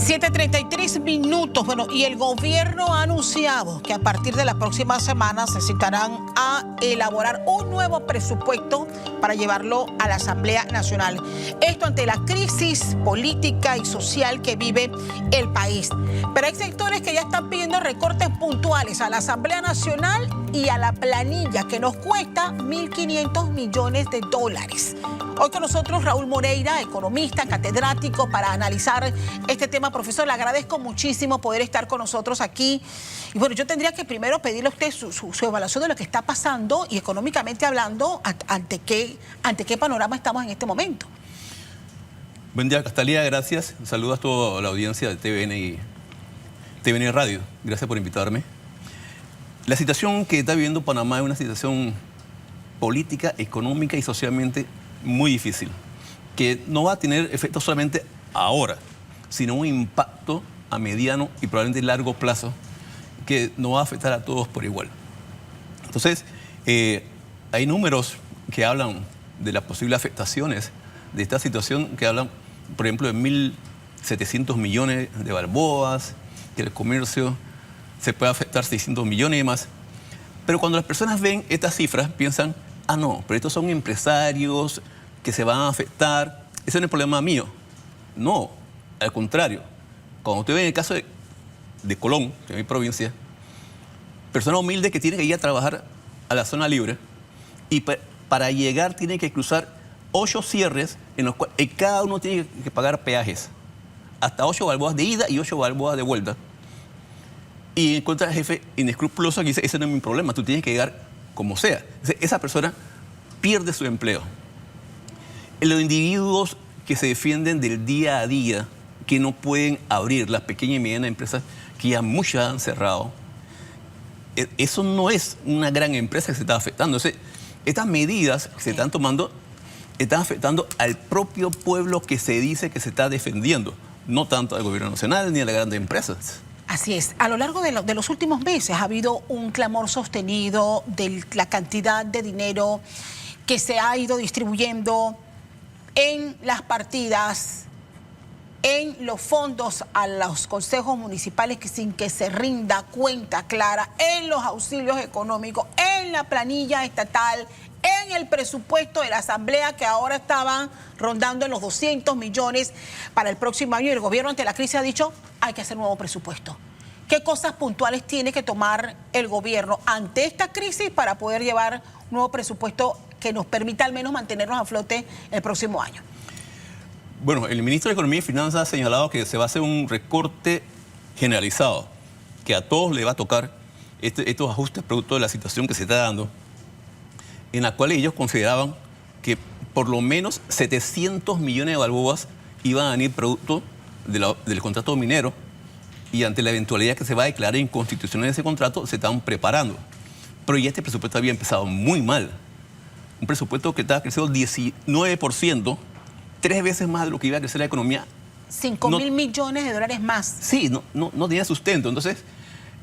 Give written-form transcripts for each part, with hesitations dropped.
7:33. Bueno, y el gobierno ha anunciado que a partir de la próxima semana se citarán a elaborar un nuevo presupuesto para llevarlo a la Asamblea Nacional. Esto ante la crisis política y social que vive el país. Pero hay sectores que ya están pidiendo recortes puntuales a la Asamblea Nacional y a la planilla, que nos cuesta 1.500 millones de dólares. Hoy con nosotros Raúl Moreira, economista, catedrático, para analizar este tema. Profesor, le agradezco muchísimo poder estar con nosotros aquí. Y bueno, yo tendría que primero pedirle a usted su evaluación de lo que está pasando y económicamente hablando, ante qué panorama estamos en este momento. Buen día, Castalía, gracias. Saludos a toda la audiencia de TVN y TVN Radio. Gracias por invitarme. La situación que está viviendo Panamá es una situación política, económica y socialmente muy difícil, que no va a tener efecto solamente ahora, sino un impacto a mediano y probablemente largo plazo que nos va a afectar a todos por igual. Entonces, hay números que hablan de las posibles afectaciones de esta situación, que hablan, por ejemplo, de 1.700 millones de balboas, que el comercio se puede afectar 600 millones y más. Pero cuando las personas ven estas cifras, piensan, ah, no, pero estos son empresarios que se van a afectar. Ese no es el problema mío. No, al contrario. Cuando usted ve en el caso de Colón, que es mi provincia, personas humildes que tienen que ir a trabajar a la zona libre y para llegar tienen que cruzar 8 cierres en los cuales cada uno tiene que pagar peajes. Hasta 8 balboas de ida y 8 balboas de vuelta. Y encuentra el jefe inescrupuloso que dice, ese no es mi problema, tú tienes que llegar como sea. Esa persona pierde su empleo. Los individuos que se defienden del día a día, que no pueden abrir, las pequeñas y medianas empresas, que ya muchas han cerrado, eso no es una gran empresa que se está afectando. Estas medidas que se están tomando están afectando al propio pueblo que se dice que se está defendiendo, no tanto al gobierno nacional ni a las grandes empresas. Así es. A lo largo de los últimos meses ha habido un clamor sostenido de la cantidad de dinero que se ha ido distribuyendo en las partidas, en los fondos a los consejos municipales, que sin que se rinda cuenta clara, en los auxilios económicos, en la planilla estatal, en el presupuesto de la Asamblea, que ahora estaban rondando en los 200 millones para el próximo año. Y el gobierno, ante la crisis, ha dicho, hay que hacer un nuevo presupuesto. ¿Qué cosas puntuales tiene que tomar el gobierno ante esta crisis para poder llevar un nuevo presupuesto que nos permita al menos mantenernos a flote el próximo año? Bueno, el ministro de Economía y Finanzas ha señalado que se va a hacer un recorte generalizado, que a todos le va a tocar estos ajustes producto de la situación que se está dando, en la cual ellos consideraban que por lo menos 700 millones de balboas iban a venir producto del contrato minero, y ante la eventualidad que se va a declarar inconstitucional ese contrato, se están preparando. Pero ya este presupuesto había empezado muy mal. Un presupuesto que estaba creciendo 19%, 3 veces más de lo que iba a crecer la economía. 5.000 millones de dólares más. Sí, no tenía sustento. Entonces,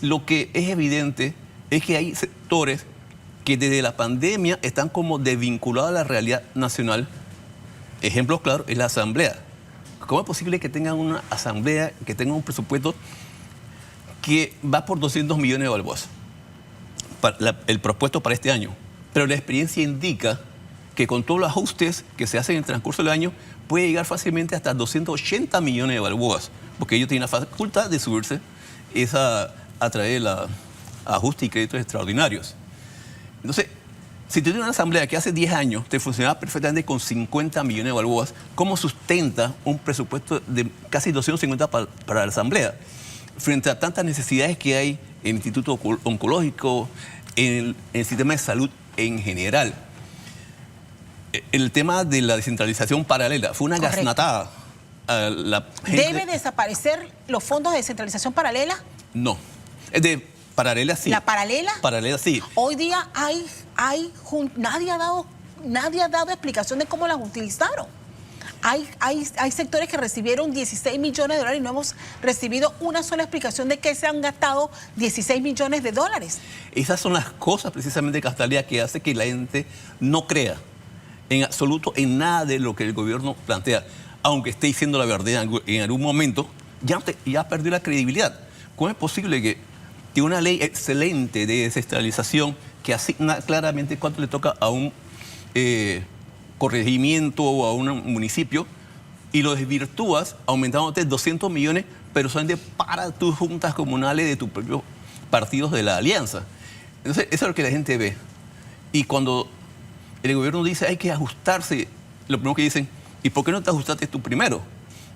lo que es evidente es que hay sectores que desde la pandemia están como desvinculados a la realidad nacional. Ejemplo claro es la Asamblea. ¿Cómo es posible que tengan una Asamblea, que tenga un presupuesto que va por 200 millones de balboas? El propuesto para este año. Pero la experiencia indica que con todos los ajustes que se hacen en el transcurso del año, puede llegar fácilmente hasta 280 millones de balboas, porque ellos tienen la facultad de subirse a través de ajustes y créditos extraordinarios. Entonces, si tú tienes una asamblea que hace 10 años te funcionaba perfectamente con 50 millones de balboas, ¿cómo sustenta un presupuesto de casi 250 para la asamblea? Frente a tantas necesidades que hay en el Instituto Oncológico, en el sistema de salud en general. El tema de la descentralización paralela fue una gasnatada. ¿Debe desaparecer los fondos de descentralización paralela? No. Paralela sí. ¿La paralela? Paralela sí. Hoy día nadie ha dado explicación de cómo las utilizaron. Hay sectores que recibieron 16 millones de dólares y no hemos recibido una sola explicación de qué se han gastado 16 millones de dólares. Esas son las cosas precisamente, Castalía, que hace que la gente no crea en absoluto en nada de lo que el gobierno plantea, aunque esté diciendo la verdad en algún momento, ya perdió la credibilidad. ¿Cómo es posible que una ley excelente de descentralización que asigna claramente cuánto le toca a un corregimiento o a un municipio y lo desvirtúas aumentándote 200 millones, pero solamente para tus juntas comunales de tus propios partidos de la alianza? Entonces, eso es lo que la gente ve. Y cuando el gobierno dice hay que ajustarse, lo primero que dicen, ¿y por qué no te ajustaste tú primero?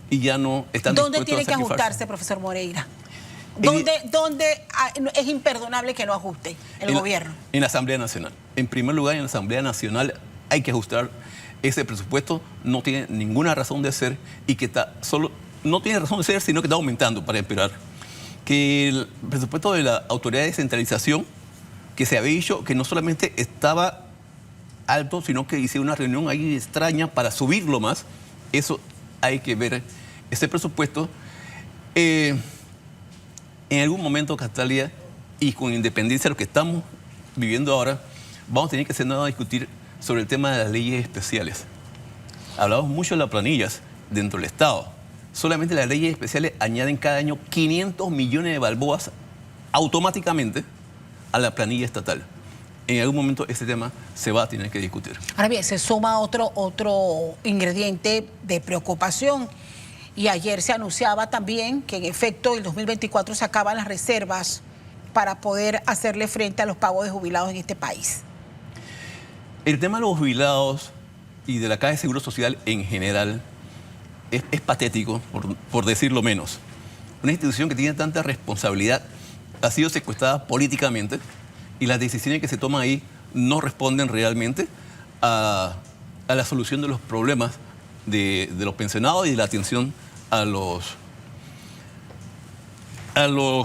Y ya no están dispuestos a ¿Dónde tiene que ajustarse, profesor Moreira? ¿Dónde es imperdonable que no ajuste el gobierno? En la Asamblea Nacional. En primer lugar, en la Asamblea Nacional hay que ajustar ese presupuesto. No tiene ninguna razón de ser y que no tiene razón de ser, sino que está aumentando para empeorar. Que el presupuesto de la Autoridad de Descentralización, que se había dicho que no solamente estaba alto, sino que hice una reunión ahí extraña para subirlo más. Eso hay que ver. Ese presupuesto, en algún momento, Castalia, y con independencia de lo que estamos viviendo ahora, vamos a tener que sentarnos a discutir sobre el tema de las leyes especiales. Hablamos mucho de las planillas dentro del Estado. Solamente las leyes especiales añaden cada año 500 millones de balboas automáticamente a la planilla estatal. En algún momento ese tema se va a tener que discutir. Ahora bien, se suma otro ingrediente de preocupación. Y ayer se anunciaba también que en efecto el 2024 se acaban las reservas para poder hacerle frente a los pagos de jubilados en este país. El tema de los jubilados y de la Caja de Seguro Social en general es patético, por decirlo menos. Una institución que tiene tanta responsabilidad ha sido secuestrada políticamente y las decisiones que se toman ahí no responden realmente a la solución de los problemas de los pensionados y de la atención a los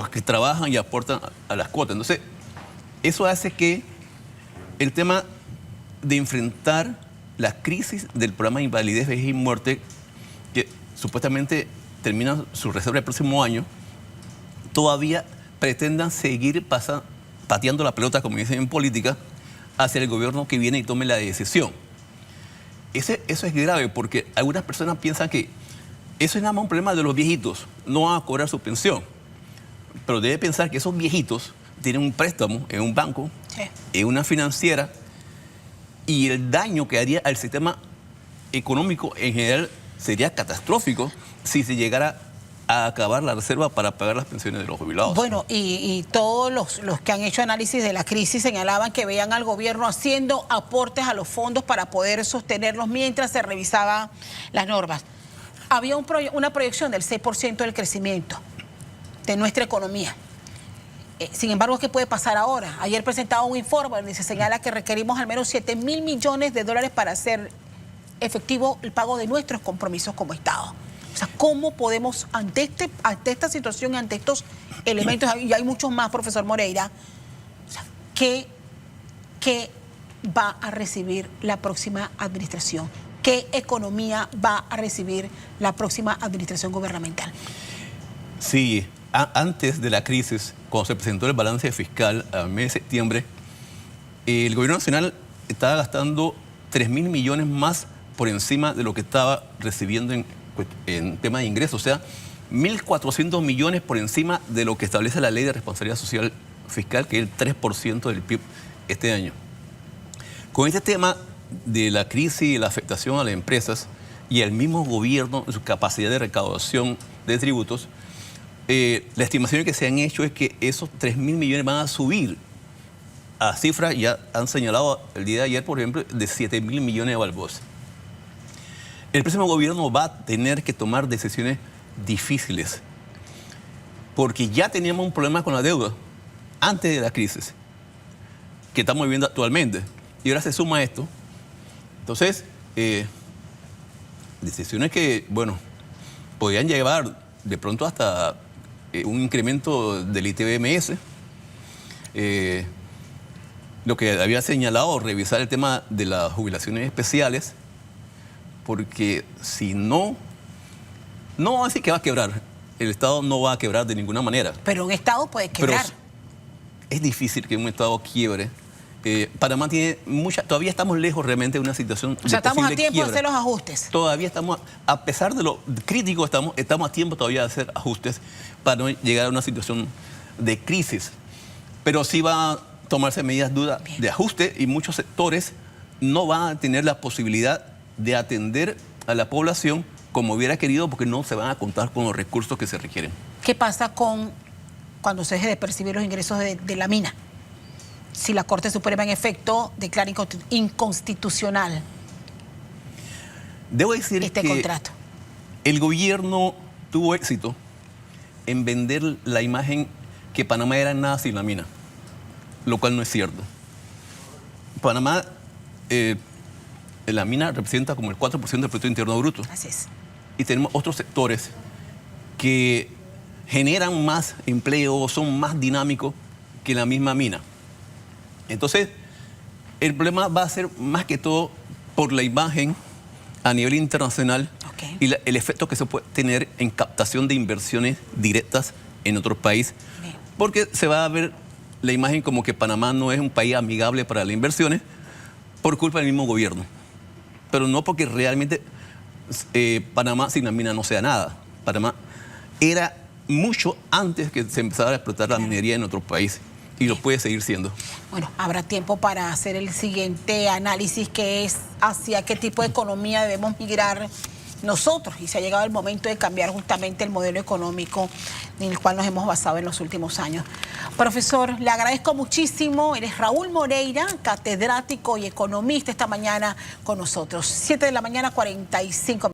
que trabajan y aportan a las cuotas. Entonces, eso hace que el tema de enfrentar la crisis del programa de invalidez, vejez y muerte, que supuestamente termina su reserva el próximo año, todavía pretendan seguir pateando la pelota, como dicen en política, hacia el gobierno que viene y tome la decisión. Eso es grave porque algunas personas piensan que eso es nada más un problema de los viejitos, no van a cobrar su pensión. Pero debe pensar que esos viejitos tienen un préstamo en un banco, sí, en una financiera, y el daño que haría al sistema económico en general sería catastrófico si se llegara a acabar la reserva para pagar las pensiones de los jubilados. Bueno, y todos los que han hecho análisis de la crisis señalaban que veían al gobierno haciendo aportes a los fondos para poder sostenerlos mientras se revisaban las normas. Había una proyección del 6% del crecimiento de nuestra economía. Sin embargo, ¿qué puede pasar ahora? Ayer presentaba un informe donde se señala que requerimos al menos 7.000 millones de dólares para hacer efectivo el pago de nuestros compromisos como Estado. O sea, ¿cómo podemos, ante esta situación, ante estos elementos, y hay muchos más, profesor Moreira, o sea, ¿qué va a recibir la próxima administración? ¿Qué economía va a recibir la próxima administración gubernamental? Sí, antes de la crisis, cuando se presentó el balance fiscal a mes de septiembre, el gobierno nacional estaba gastando 3.000 millones más por encima de lo que estaba recibiendo en tema de ingresos, o sea, 1.400 millones por encima de lo que establece la Ley de Responsabilidad Social Fiscal, que es el 3% del PIB este año. Con este tema de la crisis y la afectación a las empresas y el mismo gobierno, su capacidad de recaudación de tributos, la estimación que se han hecho es que esos 3.000 millones van a subir a cifras, ya han señalado el día de ayer, por ejemplo, de 7.000 millones de balboas. El próximo gobierno va a tener que tomar decisiones difíciles, porque ya teníamos un problema con la deuda antes de la crisis que estamos viviendo actualmente, y ahora se suma esto. Entonces, decisiones que, bueno, podrían llevar de pronto hasta un incremento del ITBMS, lo que había señalado, revisar el tema de las jubilaciones especiales, porque si no así que va a quebrar. El Estado no va a quebrar de ninguna manera. Pero un Estado puede quebrar. Pero es difícil que un Estado quiebre Panamá tiene todavía estamos lejos realmente de una situación O sea, estamos a posible tiempo de quiebra. hacer los ajustes. Todavía estamos, a pesar de lo crítico, estamos a tiempo todavía de hacer ajustes para no llegar a una situación de crisis. Pero sí va a tomarse medidas duras de ajuste y muchos sectores no van a tener la posibilidad de atender a la población como hubiera querido porque no se van a contar con los recursos que se requieren. ¿Qué pasa cuando se deje de percibir los ingresos de la mina? Si la Corte Suprema en efecto declara inconstitucional Debo decir este que contrato. el gobierno tuvo éxito en vender la imagen que Panamá era nada sin la mina, lo cual no es cierto. Panamá, la mina representa como el 4% del Producto Interno Bruto. Así es. Y tenemos otros sectores que generan más empleo, son más dinámicos que la misma mina. Entonces, el problema va a ser más que todo por la imagen a nivel internacional y el efecto que se puede tener en captación de inversiones directas en otro país. Porque se va a ver la imagen como que Panamá no es un país amigable para las inversiones por culpa del mismo gobierno. Pero no porque realmente Panamá sin la mina no sea nada. Panamá era mucho antes que se empezara a explotar la minería en otro país. Y lo puede seguir siendo. Bueno, habrá tiempo para hacer el siguiente análisis, que es hacia qué tipo de economía debemos migrar nosotros. Y se ha llegado el momento de cambiar justamente el modelo económico en el cual nos hemos basado en los últimos años. Profesor, le agradezco muchísimo. Eres Raúl Moreira, catedrático y economista esta mañana con nosotros. 7 de la mañana, 45 minutos.